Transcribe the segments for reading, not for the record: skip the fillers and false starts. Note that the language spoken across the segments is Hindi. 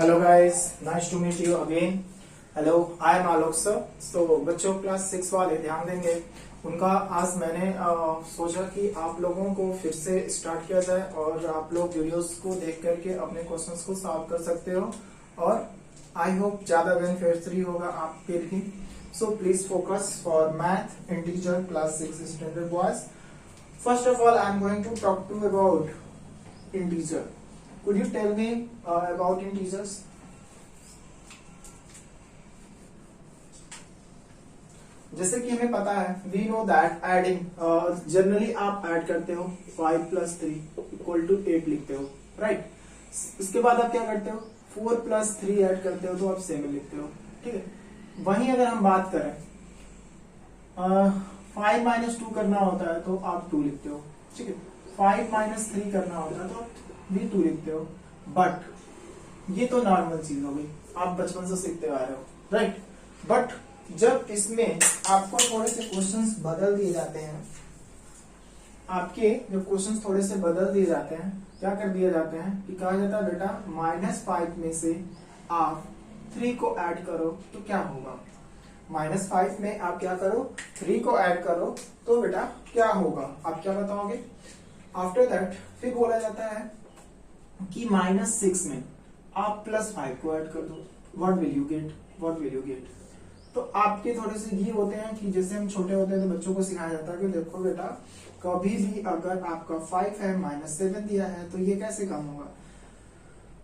Hello guys, nice to meet you again. Hello, I am Alok sir. So बच्चों क्लास 6 वाले ध्यान देंगे उनका आज मैंने सोचा कि आप लोगों को फिर से स्टार्ट किया जाए और आप लोग वीडियोस को देख करके अपने क्वेश्चंस को सॉल्व कर सकते हो और आई होप ज्यादा बेनिफिशियरी होगा आपके लिए. So please focus for math integer class 6 standard boys. First of all, I am going to talk to you about integer. Could you tell me about integers? जैसे कि हमें पता है, we know that adding, generally आप ऐड करते हो 5 plus 3 equal to 8 लिखते हो, right? इसके बाद आप क्या करते हो, 4 plus 3 ऐड करते हो तो आप 7 लिखते हो, ठीक है. वहीं अगर हम बात करें 5 minus 2 करना होता है तो आप 2 लिखते हो, ठीक है. 5 minus 3 करना होता है तो आप भी 2 लिखते हो. बट ये तो नॉर्मल चीज हो गई, आप बचपन से सीखते आ रहे हो, राइट. बट जब इसमें आपको थोड़े से क्वेश्चंस बदल दिए जाते हैं, आपके जो क्वेश्चंस थोड़े से बदल दिए जाते हैं, क्या कर दिए जाते हैं कि कहा जाता है बेटा -5 में से आप 3 को ऐड करो तो क्या होगा. -5 में आप क्या करो, 3 को ऐड करो तो बेटा क्या होगा, आप क्या बताओगे. आफ्टर दैट फिर बोला जाता है कि -6 में आप +5 को ऐड कर दो, what will you get, what will you get. तो आपके थोड़े से ये होते हैं कि जैसे हम छोटे होते हैं तो बच्चों को सिखाया जाता है कि देखो बेटा कभी भी अगर आपका 5 है -7 दिया है तो ये कैसे कम होगा.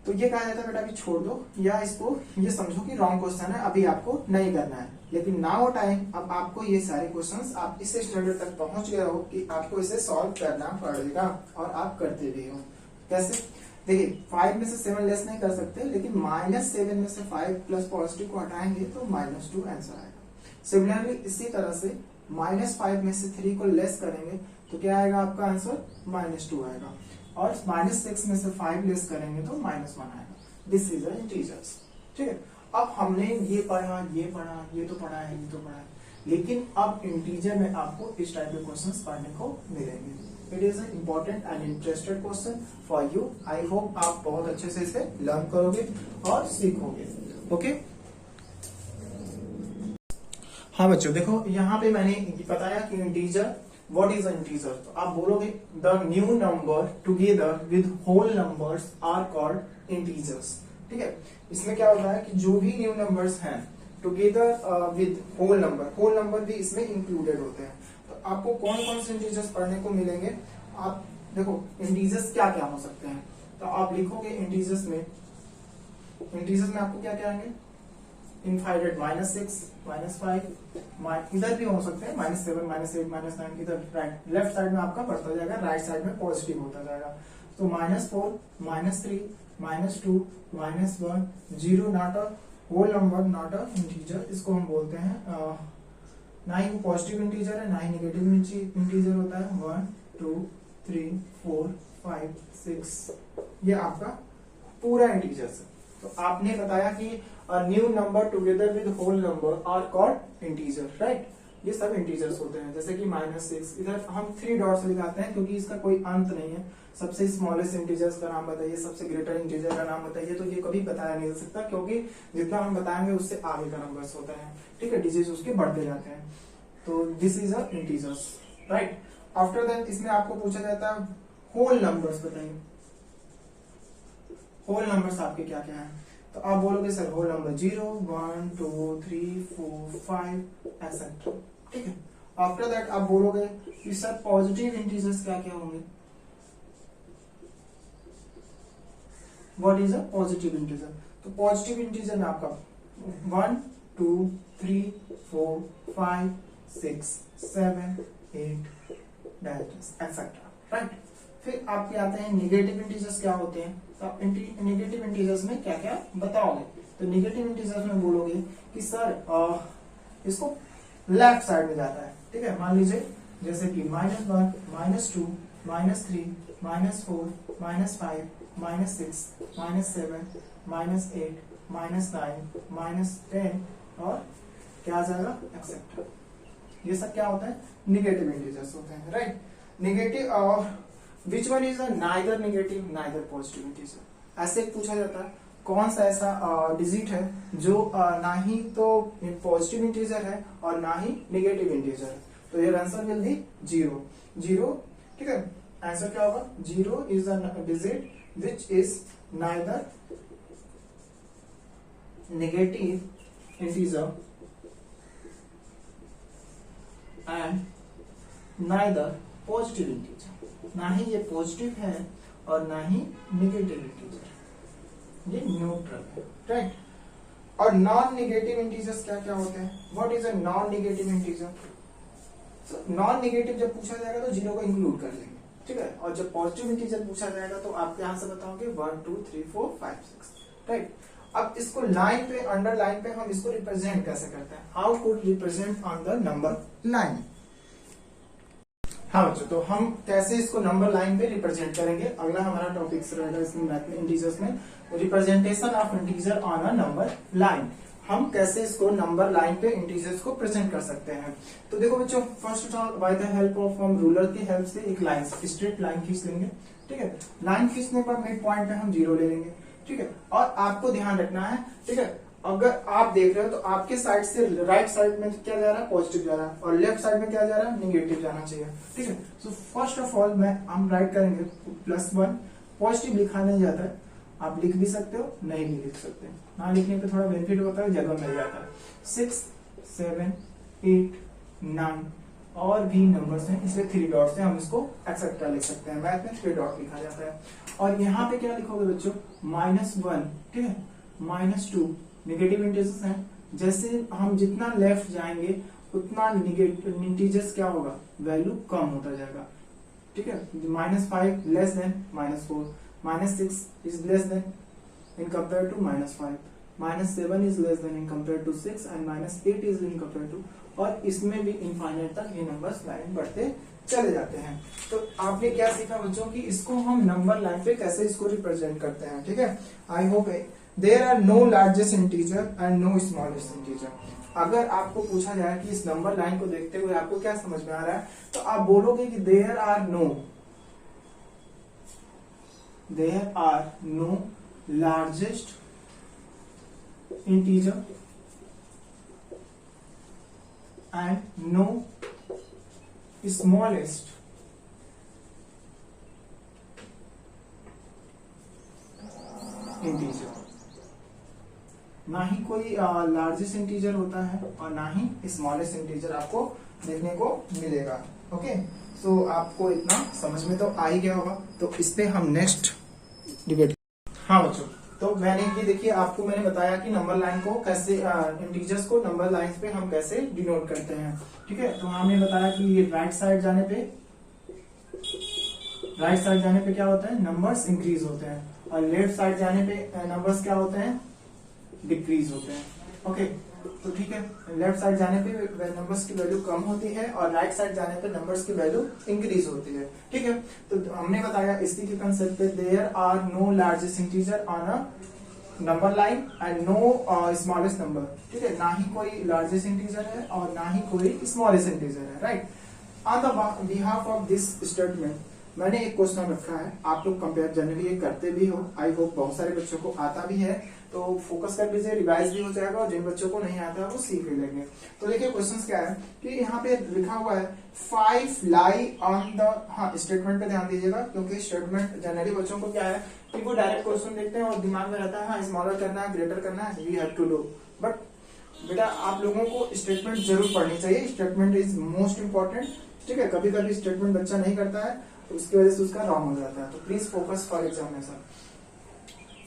तो ये कहा जाता है बेटा कि छोड़ दो या इसको ये समझो कि रॉन्ग क्वेश्चन है, अभी आपको नहीं करना है. लेकिन नाउ टाइम अब आपको ये सारे क्वेश्चंस आप इस स्टैंडर्ड तक पहुंच गए हो कि आपको इसे सॉल्व करना पड़ेगा और आप करते भी हो. कैसे, देखिए 5 में से 7 लेस नहीं कर सकते, लेकिन -7 में से 5 प्लस पॉजिटिव को हटाएंगे तो -2 आंसर आएगा. सिमिलरली इसी तरह से -5 में से 3 को लेस करेंगे तो क्या आएगा आपका आंसर, -2 आएगा. और -6 में से 5 लेस करेंगे तो -1 आएगा. दिस इज इंटीजर्स, ठीक है. अब हमने ये पढ़ा, ये पढ़ा, ये तो पढ़ा है, ये तो पढ़ा है, लेकिन अब इंटीजर में आपको इस टाइप के क्वेश्चंस पढ़ने को मिलेंगे. It is an important and interested question for you. I hope आप बहुत अच्छे से इसे लर्न करोगे और सीखोगे. ओके हाँ बच्चों देखो, यहाँ पे मैंने बताया कि इंटीजर, व्हाट इज इंटीजर. तो आप बोलोगे the new number together with whole numbers are called integers. ठीक है, इसमें क्या होता है कि जो भी न्यू नंबर्स हैं टुगेदर विद होल नंबर भी इसमें इंक्लूडेड होते हैं. तो आपको कौन कौन से इंटीजर्स पढ़ने को मिलेंगे. आप देखो इंटीजर्स क्या क्या हो सकते हैं, तो आप लिखोगे इंटीजर्स में आपको क्या क्या आएंगे, इनफाइनाइट -6 -5, इधर भी हो सकते हैं -7 -8 -9, इधर राइट लेफ्ट साइड में आपका बढ़ता जाएगा, राइट साइड में पॉजिटिव होता जाएगा. तो -4 -3 -2 -1 0 not a whole number, not a integer. इसको हम बोलते हैं ना ही पॉजिटिव इंटीजर है ना ही नेगेटिव इंटीजर होता है. 1 2 3 4 5 6 ये आपका पूरा इंटीजर्स है. तो आपने बताया कि new number together with whole number are called integer, right. ये सब इंटीजर्स होते हैं. जैसे कि -6 इधर हम 3 डॉट्स लगाते हैं क्योंकि इसका कोई अंत नहीं है. सबसे स्मॉलेस्ट इंटीजर्स का नाम बताइए, सबसे ग्रेटर इंटीजर का नाम बताइए, तो ये कभी बताया नहीं जा सकता क्योंकि जितना हम बताएंगे उससे आगे का नंबर्स होता है, ठीक है, डिजिट्स उसके बढ़ते जाते हैं. तो this is a integers, right. After that इसमें आपको पूछा जाता है होल नंबर्स बताइए, होल नंबर्स आपके क्या क्या हैं. तो आप बोलोगे सर होल नंबर 0 1 2 3 4 5 ऐसा, ठीक है. आफ्टर दैट आप बोलोगे कि सर पॉजिटिव इंटीजर्स क्या क्या होंगे. What is a positive integer. तो पॉजिटिव इंटीजर में आपका 1 2 3 4 5 6 7 8 एक्सेट्रा, राइट. फिर आपके आते हैं निगेटिव इंटीजर्स क्या होते हैं. तो आप निगेटिव इंटीजर्स में क्या क्या बताओगे. तो निगेटिव इंटीजर्स में बोलोगे कि सर इसको लेफ्ट साइड में जाता है, ठीक है. मान लीजिए जैसे कि -1 -2 -3 -4 -5 -6 -7 -8 -9 -10 और क्या आ जाएगा एक्सेट्रा. ये सब क्या होता है, निगेटिव इंटीजर्स होते हैं, राइट. नेगेटिव और which one is neither negative neither positive integer. ऐसे पूछा जाता है कौन सा ऐसा डिजिट है जो ना ही तो पॉजिटिव इंटीजर है और ना ही नेगेटिव इंटीजर है। तो योर आंसर विल बी 0 0। ठीक है, आंसर क्या होगा? 0 is a digit which is neither negative integer and neither positive integer. ना ही ये पॉजिटिव है और ना ही नेगेटिव इंटीजर, ये न्यूट्रल है, राइट। और नॉन नेगेटिव इंटीजर्स क्या क्या होते हैं? What is a non negative integer? Non negative जब पूछा जाएगा तो 0 को इंक्लूड कर लेंगे, ठीक है। और जब पॉजिटिव इंटीजर पूछा जाएगा तो आप यहां से बताओगे 1 2 3 4 5 6, राइट। अब इसको लाइन पे, अंडरलाइन पे हम इसको रिप्रेजेंट कैसे करते हैं? How could represent on the number line? हाँ बच्चों, तो हम कैसे इसको नंबर लाइन पे रिप्रेजेंट करेंगे, अगला हमारा टॉपिक रहेगा इसमें मैथ में, इंटीजर्स में, representation of integer on a number line. हम कैसे इसको नंबर लाइन पे इंटीजर्स को प्रेजेंट कर सकते हैं। तो देखो बच्चों, first of all by the help of हम रूलर की हेल्प से एक लाइन, स्ट्रेट लाइन खींच लेंगे, ठीक है। लाइन खींचने पर मिड पॉइंट पे हम 0 ले लेंगे, ठीक है। और आपको ध्यान रखना है, ठीक है, अगर आप देख रहे हो तो आपके साइड से राइट साइड में क्या जा रहा है? पॉजिटिव जा रहा है, और लेफ्ट साइड में क्या जा रहा है? नेगेटिव जाना चाहिए, ठीक है। सो फर्स्ट ऑफ ऑल हम राइट करेंगे +1, पॉजिटिव लिखा नहीं जाता है, आप लिख भी सकते हो, नहीं भी लिख सकते, ना लिखने पे थोड़ा बेनिफिट होता है, जगह मिल जाता है। 6 7 8 9 और भी नंबर्स हैं, इसलिए 3 डॉट से हम इसको एक्सेट्रा लिख सकते हैं। मैथ में 3 डॉट लिखा जाता है। और यहाँ पे क्या लिखोगे बच्चों? -1, ठीक है, -2 नेगेटिव इंटीजर्स हैं। जैसे हम जितना लेफ्ट जाएंगे उतना नेगेटिव इंटीजर्स क्या होगा? वैल्यू कम होता जाएगा, ठीक है। -5 less than -4, -6 is less than in compare to -5, -7 is less than in compare to 6 and -8 is in compare to, और इसमें भी इनफाइनाइट तक ये नंबर्स लाइन बढ़ते चले जाते हैं। तो आपने क्या सीखा बच्चों कि इसको हम नंबर लाइन पे कैसे इसको रिप्रेजेंट करते हैं, ठीक है। I hope there are no largest integer and no smallest integer. अगर आपको पूछा जाए कि इस नंबर लाइन को देखते हुए आपको क्या समझ में आ रहा है, तो आप बोलोगे कि there are no largest integer and no smallest integer. ना ही कोई लार्जेस्ट इंटीजर होता है और ना ही स्मॉलेस्ट इंटीजर आपको देखने को मिलेगा। ओके, सो आपको इतना समझ में तो आ ही गया होगा। तो इस पे हम नेक्स्ट डिबेट। हाँ बच्चों, तो मैंने ये देखिए, आपको मैंने बताया कि नंबर लाइन को कैसे, इंटीजर्स को नंबर लाइन पे हम कैसे डिनोट करते हैं, ठीक है। तो हमने बताया कि ये राइट साइड जाने पे क्या होता है? नंबर्स इंक्रीज होते हैं, और लेफ्ट साइड जाने पे नंबर्स क्या होते हैं? डिक्रीज होते हैं। ओके, तो ठीक है, लेफ्ट साइड जाने पे नंबर्स की वैल्यू कम होती है और राइट साइड जाने पे नंबर्स की वैल्यू इंक्रीज होती है, ठीक है। तो हमने बताया इसी के कंसेप्ट पे, there are no largest integer on a number line and no smallest number, ठीक है। ना ही कोई लार्जेस्ट इंटीजर है और ना ही कोई स्मॉलेस्ट इंटीजर है, right. On the behalf of this statement मैंने एक क्वेश्चन रखा है, आप लोग कंपेयर जनरली करते भी हो, आई होप बहुत सारे बच्चों को आता भी है, तो फोकस कर लीजिए, रिवाइज भी हो जाएगा, और जिन बच्चों को नहीं आता है वो सीख भी लेंगे। तो देखिए क्वेश्चन क्या है कि यहाँ पे लिखा हुआ है 5 लाई ऑन द, हाँ स्टेटमेंट पे ध्यान दीजिएगा, क्योंकि स्टेटमेंट जनरली बच्चों को क्या है कि वो डायरेक्ट क्वेश्चन देखते हैं और दिमाग में रहता है हाँ स्मॉलर करना है, ग्रेटर करना है, we have to do. But बेटा आप लोगों को स्टेटमेंट जरूर पढ़नी चाहिए, स्टेटमेंट इज मोस्ट इंपॉर्टेंट, ठीक है। कभी कभी स्टेटमेंट बच्चा नहीं करता है तो उसकी वजह से उसका रॉन्ग हो जाता है, तो please focus for examination.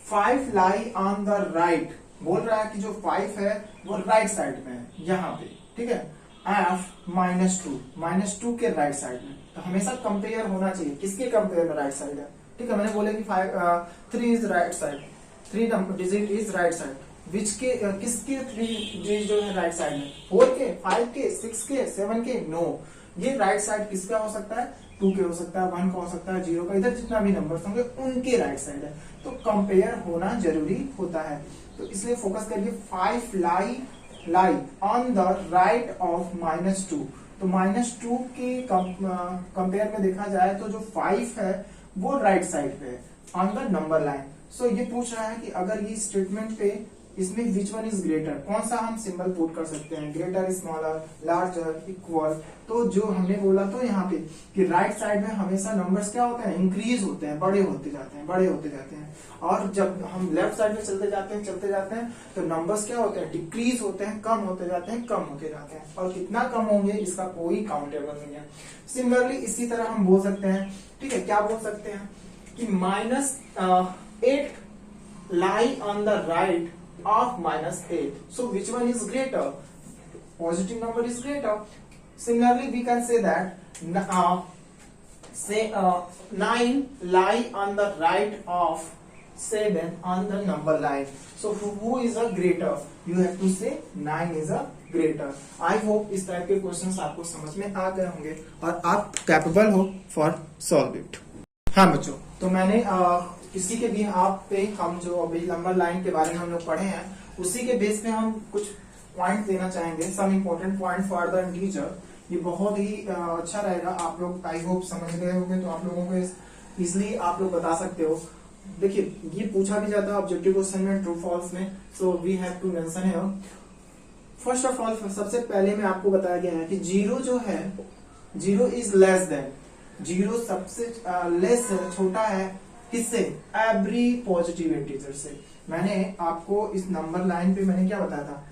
5 lie on the right, बोल रहा है कि जो 5 है वो राइट साइड में है, यहाँ पे, ठीक है। f -2 के राइट साइड में, तो हमेशा कंपेयर होना चाहिए, किसके कंपेयर में राइट साइड है, ठीक है। मैंने बोला कि 3 is right side, 3 digit is right side, which के किसके 3 डिजिट जो है राइट साइड में? 4 के, 5 के, 6 के, 7 के? नो, ये राइट साइड किसका हो सकता है? 2 के हो सकता है, 1 का हो सकता है, 0 का, इधर जितना भी नंबर्स होंगे उनके राइट साइड है, तो कंपेयर होना जरूरी होता है। तो इसलिए फोकस करिए, 5 lie on the right of -2, तो -2 के कंपेयर में देखा जाए तो जो 5 है वो राइट साइड पे है ऑन द नंबर लाइन। सो ये पूछ रहा है कि अगर ये स्टेटमेंट पे इसमें विच वन इज ग्रेटर, कौन सा हम सिंबल पुट कर सकते हैं, ग्रेटर, स्मॉलर, लार्जर, इक्वल। तो जो हमने बोला तो यहाँ पे कि राइट साइड में हमेशा नंबर्स क्या होते हैं, इंक्रीज होते हैं, बड़े होते जाते हैं, बड़े होते जाते हैं। और जब हम लेफ्ट साइड में चलते जाते हैं तो नंबर्स क्या होते हैं, डिक्रीज होते हैं, कम होते जाते हैं, कम होते जाते हैं। और कितना कम होंगे इसका कोई काउंटेबल नहीं है। सिमिलरली इसी तरह हम बोल सकते हैं, ठीक है, क्या बोल सकते हैं कि -8 lie on the right of -8. So which one is greater? Positive number is greater. Similarly, we can say that 9 lie on the right of 7 on the number line. So who is a greater? You have to say 9 is a greater. I hope इस टाइप के क्वेश्चंस आपको समझ में आ गए होंगे और आप कैपेबल हो फॉर सॉल्व इट। हाँ बच्चों, तो मैंने इसी के भी आप पे हम जो अभी नंबर लाइन के बारे में हम लोग पढ़े हैं उसी के बेस पे हम कुछ पॉइंट देना चाहेंगे, some important point for the integer. ये बहुत ही अच्छा रहेगा, आप लोग आई होप समझ गए होंगे, तो आप लोगों को इजिली आप लोग बता सकते हो। देखिए ये पूछा भी जाता है ऑब्जेक्टिव क्वेश्चन में, ट्रू फॉल्स में, so we have to mention here. First of all सबसे पहले में आपको बताया गया है कि जीरो जो है, zero is less then, zero सबसे लेस छोटा है किससे, एवरी पॉजिटिव इंटीजर से। मैंने आपको इस नंबर लाइन पे मैंने क्या बताया था,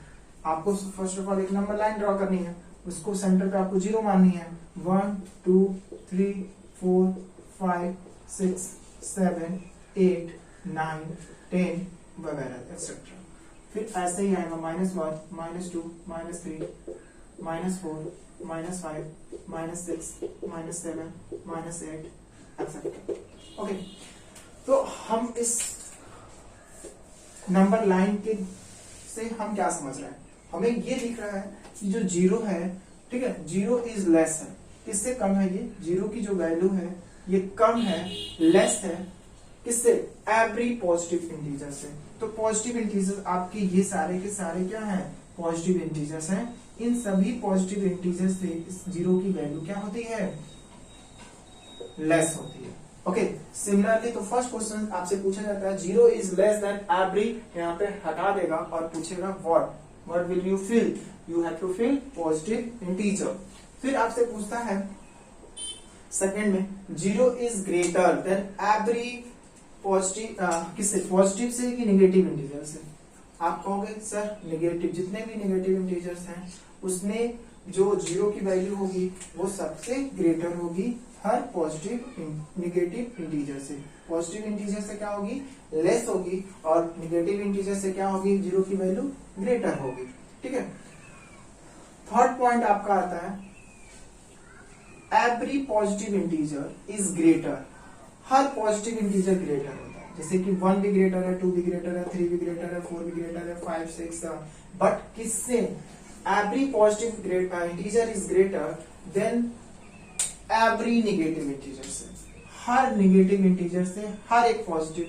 आपको फर्स्ट ऑफ ऑल एक नंबर लाइन ड्रॉ करनी है, उसको सेंटर पे आपको जीरो माननी है, 1 2 3 4 5 6 7 8 9 10 वगैरह एक्सेट्रा। फिर ऐसे ही आएगा -1 -2 -3 -4 -5 -6 -7 -8 एक्सेट्रा। ओके, तो हम इस नंबर लाइन के से हम क्या समझ रहे हैं, हमें ये दिख रहा है कि जो जीरो है, ठीक है, जीरो इज लेस है, किससे कम है, ये जीरो की जो वैल्यू है ये कम है, लेस है, किससे, एवरी पॉजिटिव इंटीजर से। तो पॉजिटिव इंटीजर आपके ये सारे के सारे क्या हैं, पॉजिटिव इंटीजर्स हैं। इन सभी पॉजिटिव इंटीजर से इस जीरो की वैल्यू क्या होती है, लेस होती है। ओके, सिमिलरली तो फर्स्ट क्वेश्चन आपसे पूछा जाता है zero is less than every, यहाँ पे हटा देगा और पूछेगा what will you fill, you have to fill positive integer. फिर आपसे पूछता है सेकंड में zero is greater than every positive, किससे, पॉजिटिव से कि नेगेटिव इंटीजर से। आप कहोगे सर नेगेटिव, जितने भी नेगेटिव इंटीजर्स हैं उसमें जो जीरो की वैल्यू होगी वो सबसे ग्रेटर होगी हर पॉजिटिव नेगेटिव इंटीजर से। पॉजिटिव इंटीजर से क्या होगी, लेस होगी, और नेगेटिव इंटीजर से क्या होगी, जीरो की वैल्यू ग्रेटर होगी। ठीक है, थर्ड पॉइंट आपका आता है every positive integer is greater, her positive integer greater होता है। जैसे कि 1 भी ग्रेटर है, 2 भी ग्रेटर है, 3 भी ग्रेटर है, 4 भी ग्रेटर है, 5 6 7, बट किससे, every positive integer is greater than every negative integer से। हर नेगेटिव इंटीजर से हर एक पॉजिटिव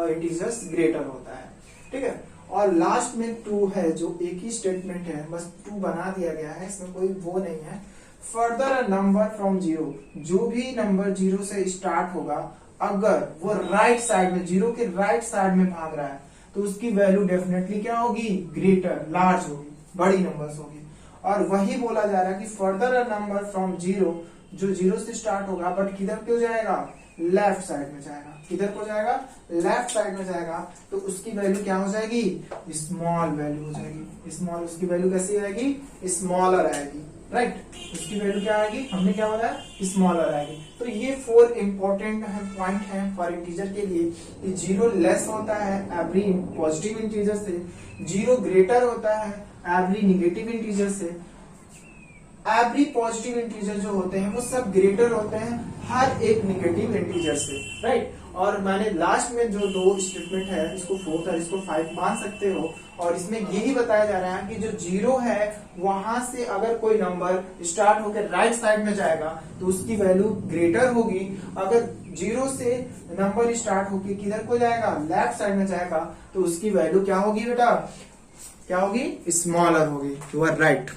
इंटीजर ग्रेटर होता है। ठीक है, और लास्ट में 2 है जो एक ही स्टेटमेंट है, बस 2 बना दिया गया है, इसमें कोई वो नहीं है। Further a number from zero, जो भी नंबर जीरो से स्टार्ट होगा अगर वो राइट साइड में, जीरो के राइट साइड में भाग रहा है तो उसकी वैल्यू डेफिनेटली क्या होगी, ग्रेटर, लार्ज होगी, बड़ी नंबर्स होगी। और वही बोला जा रहा है कि further a number from zero, जो जीरो से स्टार्ट होगा बट किधर क्यों जाएगा, लेफ्ट साइड में जाएगा। किधर को जाएगा, लेफ्ट साइड में जाएगा, तो उसकी वैल्यू क्या हो जाएगी, स्मॉल वैल्यू हो जाएगी। स्मॉल, उसकी वैल्यू कैसी आएगी, स्मॉलर आएगी, राइट। उसकी वैल्यू क्या आएगी, हमने क्या बोला, स्मॉलर आएगी। तो ये 4 इंपॉर्टेंट पॉइंट है फॉर इंटीजर के लिए कि जीरो लेस होता है एवरी पॉजिटिव इंटीजर से, जीरो ग्रेटर होता है एवरी नेगेटिव इंटीजर से, एवरी पॉजिटिव इंटीजर जो होते हैं वो सब ग्रेटर होते हैं हर एक नेगेटिव इंटीजर से, राइट। और मैंने लास्ट में जो 2 स्टेटमेंट है, इसको 4 और इसको 5 मान सकते हो। और इसमें यही बताया जा रहा है कि जो जीरो है वहां से अगर कोई नंबर स्टार्ट होकर राइट साइड में जाएगा तो उसकी वैल्यू ग्रेटर होगी। अगर जीरो से नंबर स्टार्ट होकर किधर को जाएगा, लेफ्ट साइड में जाएगा, तो उसकी वैल्यू क्या होगी बेटा, क्या होगी, स्मॉलर होगी। You are right.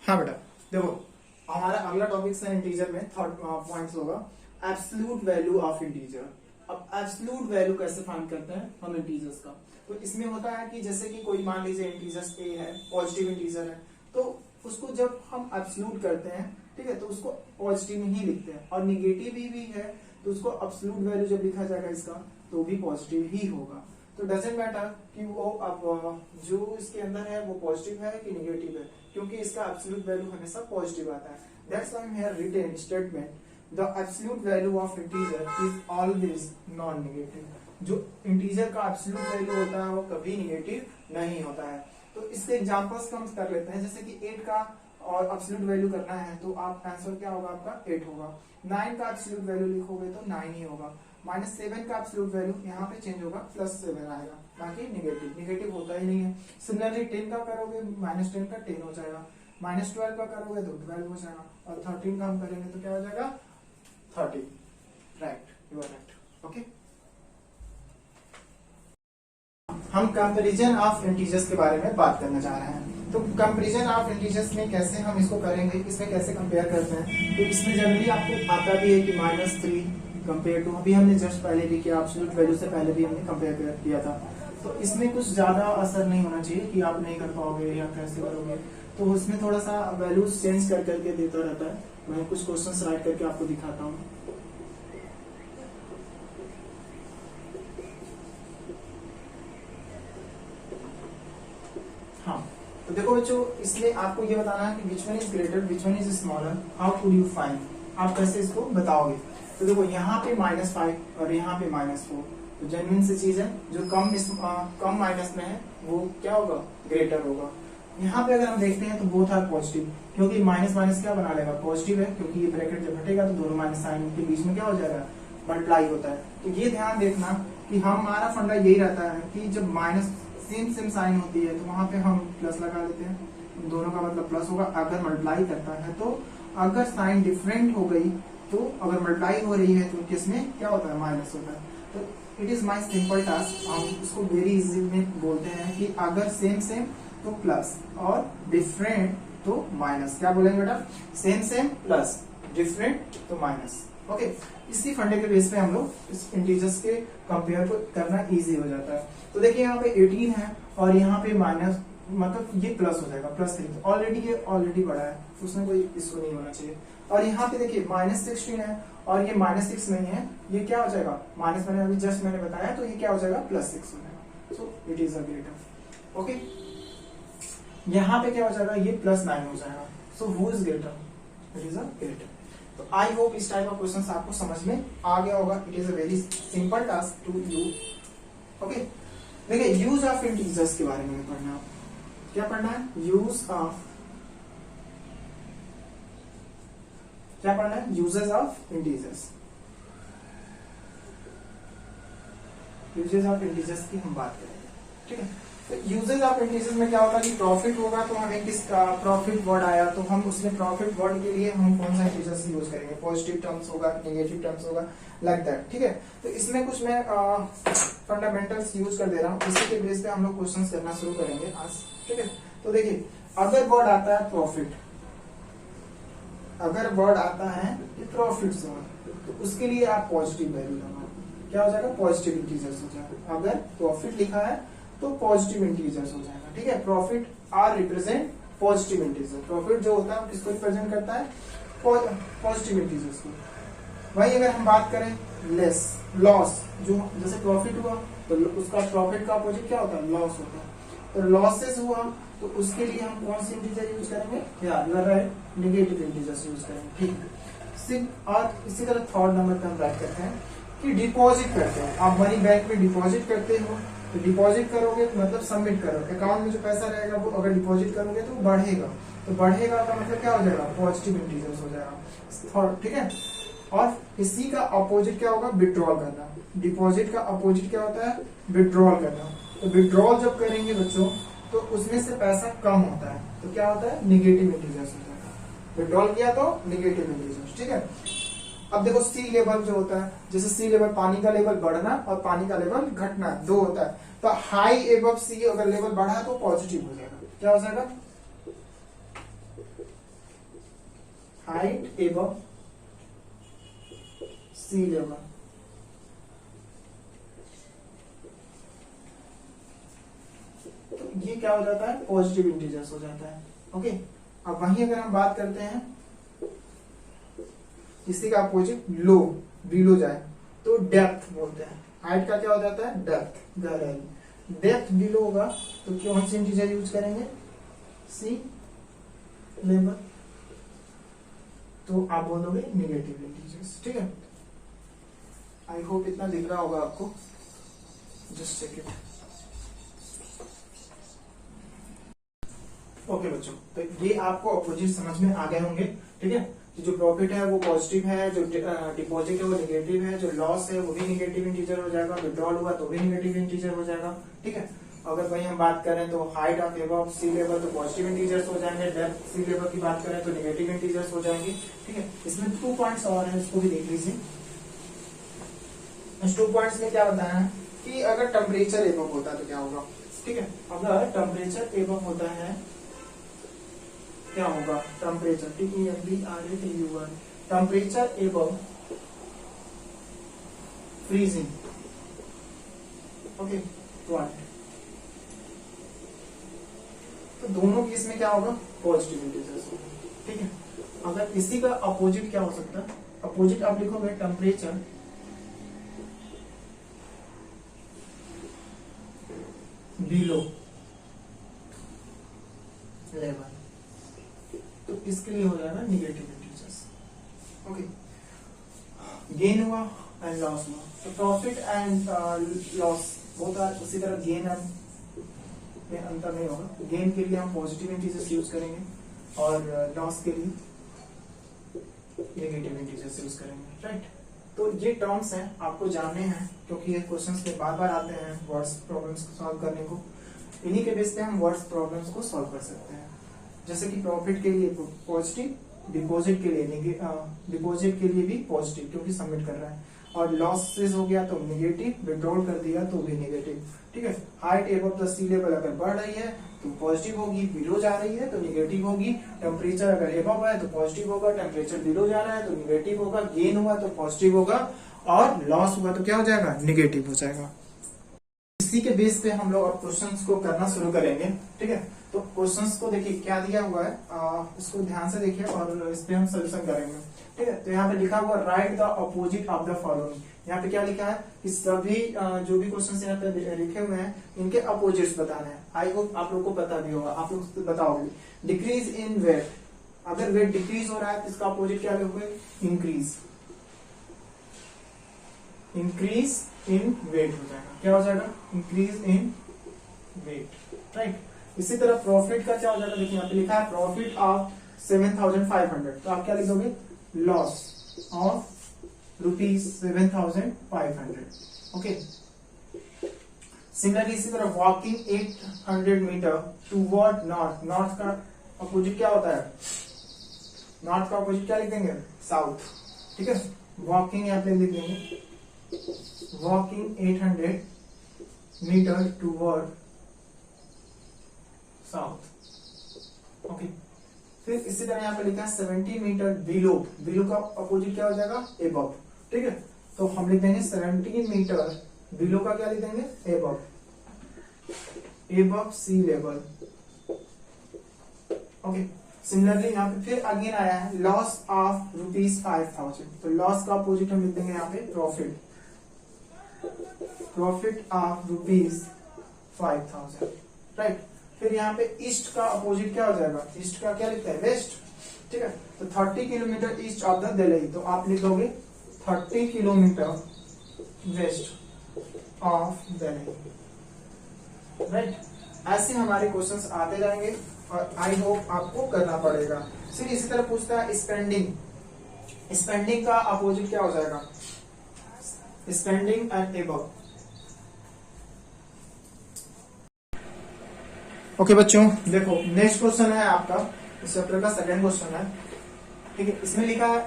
हाँ बेटा, देखो हमारा अगला टॉपिक है इंटीजर में, थर्ड पॉइंट होगा एब्सोल्यूट वैल्यू ऑफ इंटीजर। अब एब्सोल्यूट वैल्यू कैसे फाइंड करते हैं हम इंटीजर्स का? तो इसमें होता है कि जैसे कि कोई मान लीजिए इंटीजर्स ए है, पॉजिटिव इंटीजर है, तो उसको जब हम एब्सोल्यूट करते हैं, ठीक है, तो उसको पॉजिटिव में ही लिखते हैं, और निगेटिव भी है तो उसको एब्सोल्यूट वैल्यू जब लिखा जाएगा इसका तो भी पॉजिटिव ही होगा। तो डजेंट मैटर कि वो अब जो इसके अंदर है वो पॉजिटिव है कि निगेटिव है, क्योंकि इसका एब्सोल्यूट वैल्यू हमेशा पॉजिटिव आता है। That's why here written statement the absolute value of integer is always non negative. जो इंटीजर का एब्सोल्यूट वैल्यू होता है वो कभी निगेटिव नहीं होता है। तो इसके एग्जांपल्स हम कर लेते हैं, जैसे कि 8 का और एब्सोल्यूट वैल्यू करना है तो आप आंसर क्या होगा आपका 8 होगा। 9 का एब्सोल्यूट वैल्यू लिखोगे तो 9 ही होगा। -7 का एब्सोल्यूट वैल्यू यहाँ पे चेंज होगा, +7 आएगा, बाकी निगेटिव होता ही नहीं है। सिमिलरली 10 का करोगे -10 का 10 हो जाएगा, -12 का करोगे तो 12 हो जाएगा, और 13 का हम करेंगे तो क्या हो जाएगा 13। Right, you are right. Okay, हम कंपैरिजन ऑफ इंटीजर्स के बारे में बात करना चाह रहे हैं। तो कंपैरिजन ऑफ इंटीजर्स में कैसे हम इसको करेंगे, इसमें कैसे कंपेयर करते हैं? तो इसमें जनरली आपको आता भी है कि -3 कंपेयर टू, अभी हमने जस्ट पहले भी किया, एब्सोल्यूट वैल्यू से पहले भी हमने कंपेयर किया था। तो इसमें कुछ ज्यादा असर नहीं होना चाहिए कि आप नहीं कर पाओगे या कैसे करोगे। तो उसमें थोड़ा सा वैल्यूज चेंज कर करके देता रहता है। मैं कुछ क्वेश्चन राइट करके आपको दिखाता हूँ। हाँ, तो देखो बच्चों, इसलिए आपको ये बताना है कि which one is greater, which one is smaller, how could you find, आप कैसे इसको बताओगे? तो देखो यहाँ पे -5 और यहाँ पे -4, तो जेन्युइन सी चीज है, जो कम माइनस में है वो क्या होगा, ग्रेटर होगा। यहाँ पे अगर हम देखते हैं तो बोथ आर पॉजिटिव, क्योंकि माइनस माइनस क्या बना लेगा, पॉजिटिव है, क्योंकि ये ब्रैकेट जब हटेगा तो दोनों माइनस साइन के बीच में क्या हो जाएगा, मल्टीप्लाई होता है। तो ये ध्यान देखना कि हमारा फंडा यही रहता है कि जब माइनस सेम साइन होती है तो वहां पे हम प्लस लगा देते हैं, दोनों का मतलब प्लस होगा। अगर मल्टीप्लाई करता है तो अगर साइन डिफरेंट हो गई तो अगर मल्टीप्लाई हो रही है तो किसमें क्या होता है, माइनस होता है। तो it is my simple task, हम इसको वेरी इजी में बोलते हैं कि अगर सेम तो प्लस और डिफरेंट तो माइनस। क्या बोलेंगे बेटा, सेम प्लस, डिफरेंट तो माइनस। ओके, इसी फंडे के बेस पे हम लोग इस इंटीजर्स के कंपेयर को करना इजी हो जाता है। तो देखिए यहाँ पे 18 है और यहाँ पे माइनस, मतलब ये प्लस हो जाएगा, +3, तो ऑलरेडी बड़ा है, तो उसमें कोई इशू नहीं होना चाहिए। और यहाँ पे देखिए -16 है और ये -6 नहीं है, ये क्या हो जाएगा, माइनस मैंने अभी जस्ट मैंने बताया, तो ये क्या हो जाएगा, +6 हो जाएगा। So it is a greater. Okay, यहाँ पे क्या हो जाएगा, ये +9 हो जाएगा। So who is greater, it is a greater. तो आई होप इस टाइप ऑफ क्वेश्चन आपको समझ में आ गया होगा। It is a very simple task to you. Okay, देखिए यूज ऑफ इंटीजर्स के बारे में पढ़ना है। क्या पढ़ना है, यूज ऑफ, क्या पढ़ना है, uses of integers. Uses of integers की हम बात करेंगे, ठीक है। तो यूजेस ऑफ इंटीजर्स में क्या होता है कि प्रॉफिट होगा, तो हमें किसका प्रॉफिट वर्ड आया तो हम उसमें प्रॉफिट वर्ड के लिए हम कौन सा इंटीजर्स यूज करेंगे, पॉजिटिव टर्म्स होगा, नेगेटिव टर्म्स होगा, लाइक दैट, ठीक है। तो इसमें कुछ मैं फंडामेंटल्स यूज कर दे रहा हूँ, इसी के बेस पे हम लोग क्वेश्चन करना शुरू करेंगे आज, ठीक है। तो देखिए, अगर वर्ड आता है प्रॉफिट, अगर वर्ड आता है प्रॉफिट से, तो उसके लिए आप पॉजिटिव वैल्यू लगाओ, क्या हो जाएगा, पॉजिटिव इंटीजर्स हो जाएगा। अगर प्रॉफिट लिखा है तो पॉजिटिव इंटीजर्स हो जाएगा, ठीक है। Profit are represent positive integer, profit जो होता है किसको रिप्रेजेंट करता है, पॉजिटिव इंटीजर्स को। वही अगर हम बात करें लेस, लॉस, जो जैसे प्रॉफिट हुआ तो उसका प्रॉफिट का अपोजिट क्या होता है, लॉस होता है। तो लॉसेस हुआ तो उसके लिए हम कौन सी इंटीजर यूज करेंगे, यार you are right, negative integers use करेंगे, ठीक है। और इसी तरह थर्ड नंबर पे हम बात करते हैं कि डिपॉजिट करते हैं, आप मनी बैंक में डिपॉजिट करते हो, तो डिपॉजिट करोगे तो मतलब सबमिट करो, अकाउंट में जो पैसा रहेगा वो अगर डिपॉजिट करोगे तो बढ़ेगा, तो बढ़ेगा का मतलब क्या हो जाएगा, पॉजिटिव इंटीजर्स हो जाएगा, ठीक है। और इसी का अपोजिट क्या होगा, विड्रॉल करना। डिपॉजिट का अपोजिट क्या होता है, विड्रॉल करना। तो विड्रॉल जब करेंगे बच्चों तो उसमें से पैसा कम होता है, तो क्या होता है, निगेटिव इंटीजर्स हो जाएगा। विड्रॉल किया तो निगेटिव इंटीजर्स, ठीक है। अब देखो सी लेवल जो होता है, जैसे सी लेवल पानी का लेवल बढ़ना और पानी का लेवल घटना, दो होता है। तो हाई एबव सी अगर लेवल बढ़ा तो पॉजिटिव हो जाएगा, क्या हो जाएगा, हाइट एबव सी लेवल, ये क्या हो जाता है, पॉजिटिव इंटीजर्स हो जाता है। ओके, अब वहीं अगर हम बात करते हैं इसी का अपोजिट लो, बिलो जाए तो डेप्थ बोलते हैं। हाइट का क्या हो जाता है, डेप्थ, गहराई। डेप्थ बिलो होगा तो कौन सी इंटीजर यूज करेंगे, सी लेवल, तो आप बोलोगे निगेटिव इंटीजर्स। ठीक है, आई होप इतना दिख रहा होगा आपको, जस्ट चेक इट। ओके बच्चों, तो ये आपको अपोजिट समझ में आ गए होंगे। ठीक है, जो प्रॉफिट है वो पॉजिटिव है, जो डिपॉजिट है वो नेगेटिव है, जो लॉस है वो भी नेगेटिव इंटीजर हो जाएगा, विड्रॉल हुआ तो भी नेगेटिव इंटीजर हो जाएगा। ठीक है, अगर वही हम बात करें तो height of above sea level तो पॉजिटिव इंटीजर्स हो जाएंगे, डेप्थ सी लेवल की बात करें तो नेगेटिव इंटीजर्स हो जाएंगे। ठीक है, इसमें 2 पॉइंट्स और हैं, इसको भी देख लीजिए। इस 2 पॉइंट्स में क्या बताया है कि अगर टेम्परेचर एबव होता है तो क्या होगा। ठीक है, अगर टेम्परेचर एबव होता है क्या होगा, temperature, TEMPERATUR, temperature above freezing. Okay, तो दोनों केस में क्या होगा, पॉजिटिव इंटीजर्स होगा। ठीक है, अगर इसी का अपोजिट क्या हो सकता है, अपोजिट आप लिखोगे टेम्परेचर बिलो लेवल, तो इसके लिए हो जाएगा निगेटिव इंटीजर्स। ओके, गेन हुआ एंड लॉस हुआ, तो प्रॉफिट एंड लॉस बहुत उसी तरह गेन में अंतर नहीं होगा। गेन के लिए हम पॉजिटिव इंटीजर्स यूज करेंगे और लॉस के लिए नेगेटिव इंटीजर्स यूज करेंगे। राइट, तो ये टर्म्स हैं, आपको जानने हैं, क्योंकि ये क्वेश्चंस में बार बार आते हैं वर्ड्स प्रॉब्लम्स को सॉल्व करने को। इन्हीं के बेस पे हम वर्ड्स प्रॉब्लम्स को सॉल्व कर सकते हैं। जैसे कि प्रॉफिट के लिए पॉजिटिव, डिपॉजिट के लिए भी पॉजिटिव क्योंकि सबमिट कर रहा है, और लॉसेस हो गया तो नेगेटिव, विड्रॉल कर दिया तो भी नेगेटिव। ठीक है, height above the sea level अगर बढ़ रही है तो पॉजिटिव होगी, बिलो जा रही है तो नेगेटिव होगी। टेम्परेचर अगर एबव है तो पॉजिटिव होगा, टेम्परेचर बिलो जा रहा है तो नेगेटिव होगा। गेन हुआ तो पॉजिटिव होगा और लॉस हुआ तो क्या हो जाएगा, नेगेटिव हो जाएगा। इसी के बेस पे हम लोग अब क्वेश्चंस को करना शुरू करेंगे। ठीक है, तो क्वेश्चंस को देखिए क्या दिया हुआ है, इसको ध्यान से देखिए और इस पे हम सोल्यूशन करेंगे। ठीक है, तो यहाँ पे लिखा हुआ right the opposite of the following. यहाँ पे क्या लिखा है कि सभी जो भी क्वेश्चंस यहाँ पे लिखे हुए हैं इनके अपोजिट्स बताने हैं। आई होप आप लोग को पता भी होगा, आप लोग बताओगे। डिक्रीज इन वेट, अगर वेट डिक्रीज हो रहा है तो इसका अपोजिट क्या लिखोगे, इंक्रीज। इंक्रीज इन वेट हो जाएगा, क्या हो जाएगा, इंक्रीज इन वेट। राइट, इसी तरह प्रॉफिट का क्या हो जाएगा, देखिए यहाँ पे लिखा है प्रॉफिट ऑफ 7,500, तो आप क्या लिखोगे, लॉस ऑफ ₹7,500। ओके, सिमिलरली इसी तरह walking 800 metre toward north, north का अपोजिट क्या होता है, नॉर्थ का अपोजिट क्या लिखेंगे, साउथ। ठीक है, वॉकिंग यहाँ पे लिख देंगे walking 800 metre toward south. Okay, फिर इसी तरह यहाँ पे लिखा है 70 मीटर बिलो, बिलो का अपोजिट क्या हो जाएगा, एबव। ठीक है, तो हम लिख देंगे 70 मीटर बिलो का क्या लिख देंगे, above, above sea level. Okay, similarly यहाँ पे फिर अगेन आया है लॉस ऑफ ₹5,000, तो लॉस का अपोजिट हम लिख देंगे यहाँ पे प्रॉफिट, प्रॉफिट ऑफ ₹5,000। राइट, फिर यहाँ पे ईस्ट का अपोजिट क्या हो जाएगा, ईस्ट का क्या लिखते हैं, वेस्ट। ठीक है, तो 30 kilometre east of the Delhi, तो आप लिख दोगे 30 kilometre west of Delhi. Right, ऐसे हमारे क्वेश्चंस आते जाएंगे और आई होप आपको करना पड़ेगा। फिर इसी तरह पूछता है स्पेंडिंग, स्पेंडिंग का अपोजिट क्या हो जाएगा, स्पेंडिंग एंड एबव। ओके बच्चों, देखो नेक्स्ट क्वेश्चन है आपका इस चैप्टर का सेकंड क्वेश्चन है। ठीक है, इसमें लिखा है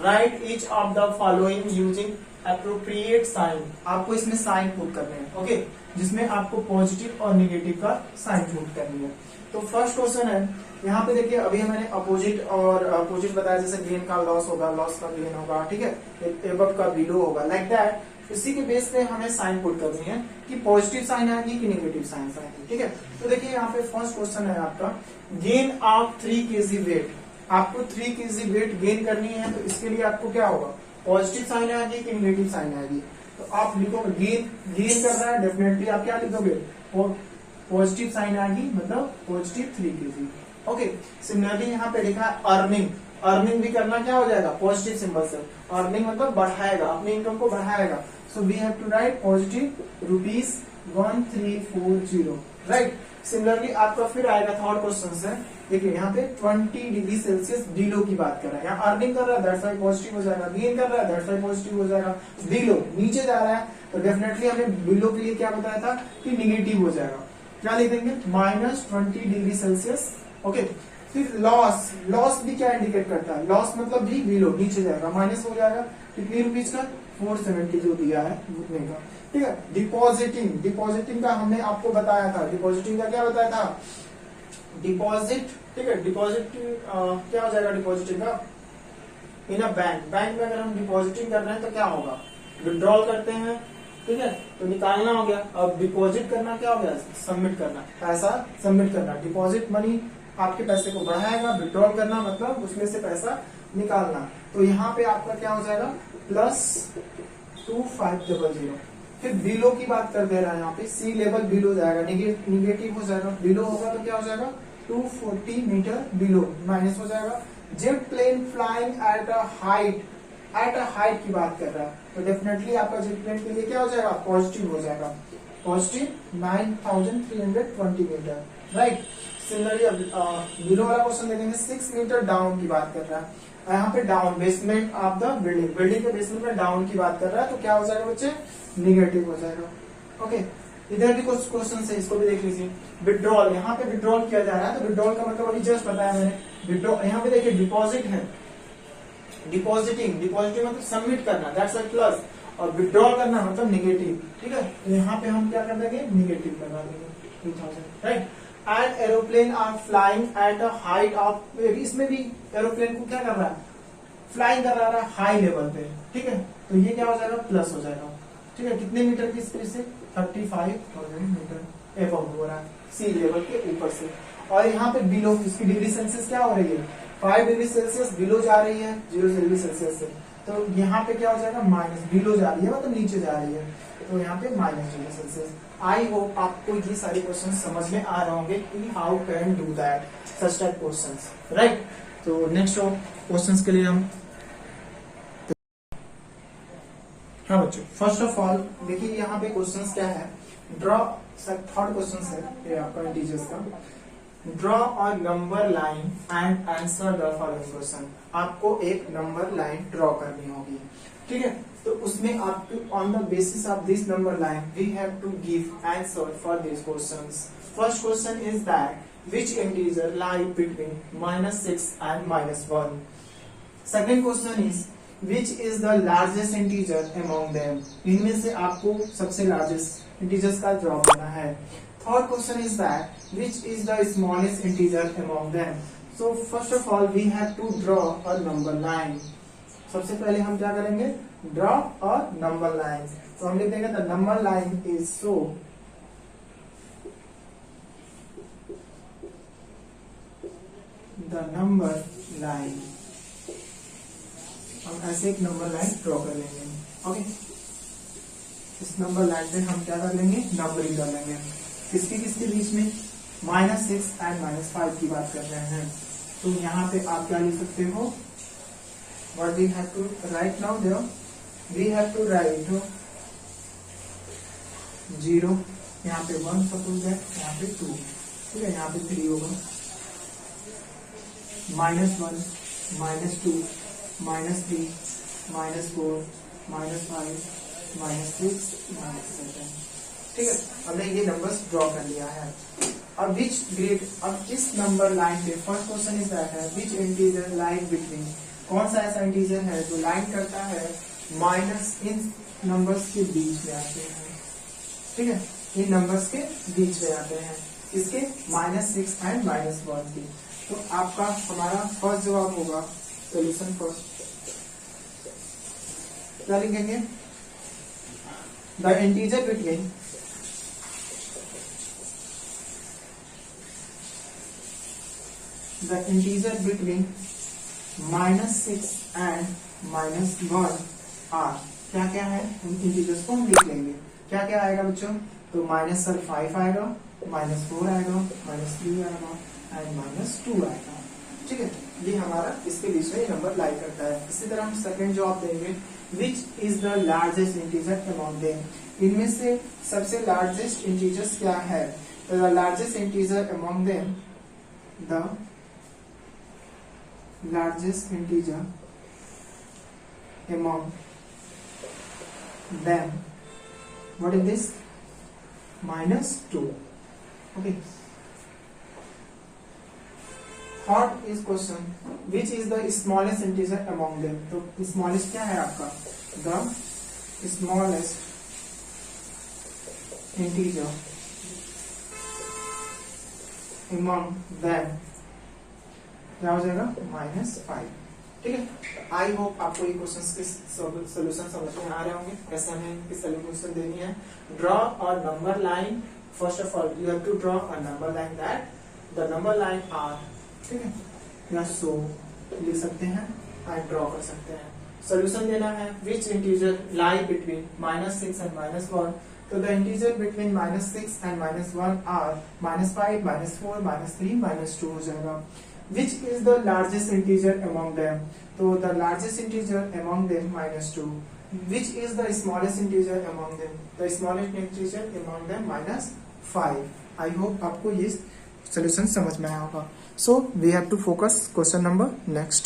write each of the following using appropriate sign, आपको इसमें साइन पुट करने हैं। ओके, जिसमें आपको पॉजिटिव और नेगेटिव का साइन पुट करनी है। तो फर्स्ट क्वेश्चन है, यहाँ पे देखिए अभी मैंने अपोजिट और अपोजिट बताया, जैसे गेन का लॉस होगा, लॉस का गेन होगा, ठीक है, एबव का बिलो होगा, लाइक दैट। इसी के बेस पे हमें साइन पुट करनी है कि पॉजिटिव साइन आएगी कि नेगेटिव साइन आएगी, ठीक है। तो देखिए यहाँ पे फर्स्ट क्वेश्चन है आपका, गेन ऑफ 3 kg वेट। आपको 3 kg वेट गेन करनी है, तो इसके लिए आपको क्या होगा, पॉजिटिव साइन आएगी कि नेगेटिव साइन आएगी। तो आप लिखोगे गेन कर रहा है, डेफिनेटली आप क्या लिखोगे, पॉजिटिव साइन आएगी, मतलब पॉजिटिव 3 kg। ओके, सिमिलरली यहाँ पे लिखा है अर्निंग। अर्निंग भी करना क्या हो जाएगा, पॉजिटिव सिंबल से। अर्निंग मतलब बढ़ाएगा, अपने इनकम को बढ़ाएगा। So we have to write positive ₹1340, right. Similarly आपका फिर आएगा थर्ड क्वेश्चन से, देखिए यहाँ पे 20 डिग्री सेल्सियस बिलो की बात कर रहा है। यहाँ अर्निंग कर रहा है, दैट्स व्हाई पॉजिटिव हो जाएगा। गेन कर रहा है, दैट्स व्हाई पॉजिटिव हो जाएगा। बिलो नीचे जा रहा है, तो डेफिनेटली हमें बिलो के लिए क्या बताया था कि निगेटिव हो जाएगा। क्या लिखेंगे, -20 डिग्री सेल्सियस। ओके, फिर लॉस। लॉस भी क्या इंडिकेट करता है, लॉस मतलब भी बिलो, नीचे जाएगा, माइनस हो जाएगा। कितनी रुपीज का, 470 जो दिया है उतने का, ठीक है। डिपॉजिटिंग, डिपॉजिटिंग का हमने आपको बताया था, डिपॉजिटिंग का क्या बताया था, डिपॉजिट, ठीक है। डिपॉजिट क्या हो जाएगा, डिपॉजिटिंग का इन अ बैंक। बैंक में अगर हम डिपॉजिटिंग कर रहे हैं तो क्या होगा, विड्रॉल करते हैं, ठीक है, तो निकालना हो गया। अब डिपॉजिट करना क्या हो गया, सबमिट करना, पैसा सबमिट करना। डिपॉजिट मनी आपके पैसे को बढ़ाएगा, विड्रॉल करना मतलब उसमें से पैसा निकालना। तो यहाँ पे आपका क्या हो जाएगा, +2500। फिर बिलो की बात कर दे रहा है, यहाँ पे सी लेवल बिलो जाएगा, निगेटिव हो जाएगा। बिलो होगा तो क्या हो जाएगा, 240 मीटर बिलो, माइनस हो जाएगा। Jet plane flying at a height की बात कर रहा है, तो डेफिनेटली आपका जेट प्लेन के लिए क्या हो जाएगा, पॉजिटिव हो जाएगा, positive 9320 metre, right. Similarly below वाला क्वेश्चन देखेंगे, 6 मीटर डाउन की बात कर रहा है। यहाँ पे down, basement of the building, building के बेसमेंट में डाउन की बात कर रहा है, तो क्या हो जाएगा बच्चे, निगेटिव हो जाएगा। ओके, इधर भी कुछ क्वेश्चन है, इसको भी देख लीजिए। विड्रॉल, यहाँ पे विड्रॉल किया जा रहा है, तो विड्रॉल का मतलब अभी जस्ट बताया मैंने। विड्रॉल यहाँ पे देखिए डिपॉजिट है, डिपॉजिटिंग मतलब सबमिट करना, दैट्स व्हाई प्लस, और विड्रॉल करना मतलब निगेटिव, ठीक है। तो यहाँ पे हम क्या कर देंगे, निगेटिव करवा देंगे 2000, right. And aeroplane are flying at a height of, इसमें भी एरोप्लेन को क्या कर रहा है, फ्लाइंग कर रहा है हाई लेवल पे, ठीक है। तो ये क्या हो जाएगा, प्लस हो जाएगा, ठीक है। कितने मीटर की स्पीड से, 35,000 मीटर एबव हो रहा है, सी लेवल के ऊपर से। और यहाँ पे बिलो, इसकी डिग्री सेल्सियस क्या हो रही है, 5 डिग्री सेल्सियस बिलो जा रही है 0 डिग्री सेल्सियस से। तो यहाँ पे क्या हो जाएगा, माइनस, बिलो जा रही है मतलब नीचे जा रही है, तो यहाँ पे minus degree Celsius. I hope आपको ये सारे क्वेश्चन समझ में आ रहे होंगे कि how can do that such type questions, right. तो नेक्स्ट क्वेश्चंस के लिए हम, हाँ बच्चों, फर्स्ट ऑफ ऑल देखिए यहाँ पे क्वेश्चंस क्या है, ड्रॉ, थर्ड क्वेश्चन है ये आपका इंटीजर्स का। Draw a number line and answer the following question. आपको एक नंबर लाइन ड्रॉ करनी होगी, ठीक है। तो उसमें आपको on the basis of this number line we have to give answer for this questions. First question is that which integer lie between -6 and -1। Second question is which is the largest integer among them। इनमें से आपको सबसे लार्जेस्ट इंटीजर्स का ड्रॉ करना है। Third question is that which is the smallest integer among them। so first of all we have to draw a number line। सबसे पहले हम क्या करेंगे, ड्रॉ अ नंबर लाइन। तो हम लिख देंगे the number line is so, the number line, हम ऐसे एक नंबर लाइन ड्रॉ कर लेंगे। ओके, इस नंबर लाइन पे हम क्या कर लेंगे, नंबरिंग कर लेंगे। किसके किसके बीच में, -6 एंड -5 की बात कर रहे हैं। तो यहाँ पे आप क्या लिख सकते हो, what we have to write now there, we have to write 0, यहाँ पे 1 सपोज है, यहाँ पे 2, ठीक है, यहाँ पे 3 होगा, -1, -2, -3, -4, -5, -6, -7, ठीक है। हमने ये नंबर्स ड्रॉ कर लिया है। अब विच ग्रेड, अब इस नंबर लाइन पे फर्स्ट क्वेश्चन इज दैट है विच इंटीजर लाइन बिटवीन, कौन सा ऐसा इंटीजर है जो लाइन करता है माइनस इन नंबर्स के बीच में आते हैं, ठीक है। इन नंबर्स के बीच में आते हैं, इसके -6 एंड -1 की। तो आपका हमारा फर्स्ट जवाब होगा सोल्यूशन फर्स्ट। क्या लिखेंगे? The integer between -6 and -1 are. क्या क्या है उन इंटीजर्स को हम लिख लेंगे। क्या क्या आएगा बच्चों? तो -5 आएगा, -4 आएगा, -3 आएगा एंड -2 आएगा। ठीक है, ये हमारा इसके बीच में नंबर लाई करता है। इसी तरह हम सेकंड जवाब देंगे, which is the largest integer among them. इनमें से सबसे लार्जेस्ट इंटीजर्स क्या है? तो the largest integer among them, the largest integer among them, what is this? -2. Okay, third is question, which is the smallest integer among them। तो smallest क्या है आपका? the smallest integer among them क्या हो जाएगा? -5। ठीक है, आई होप आपको ये क्वेश्चंस के सॉल्यूशन समझ में आ रहे होंगे। कैसे हमें इनकी सॉल्यूशन देनी है। Draw a number line. First of all you have to draw a number line that the number line are. ठीक है, या सो लिख सकते हैं, एंड ड्रॉ कर सकते हैं। सॉल्यूशन देना है, which integer lie between -6 and -1। तो the integer between -6 and -1 are -5, -4, -3, -2 हो जाएगा। Which is the largest integer among them? तो the largest integer among them -2. Which is the smallest integer among them? The smallest integer among them -5. I hope आपको ये solution समझ में आया होगा। So we have to focus question number next.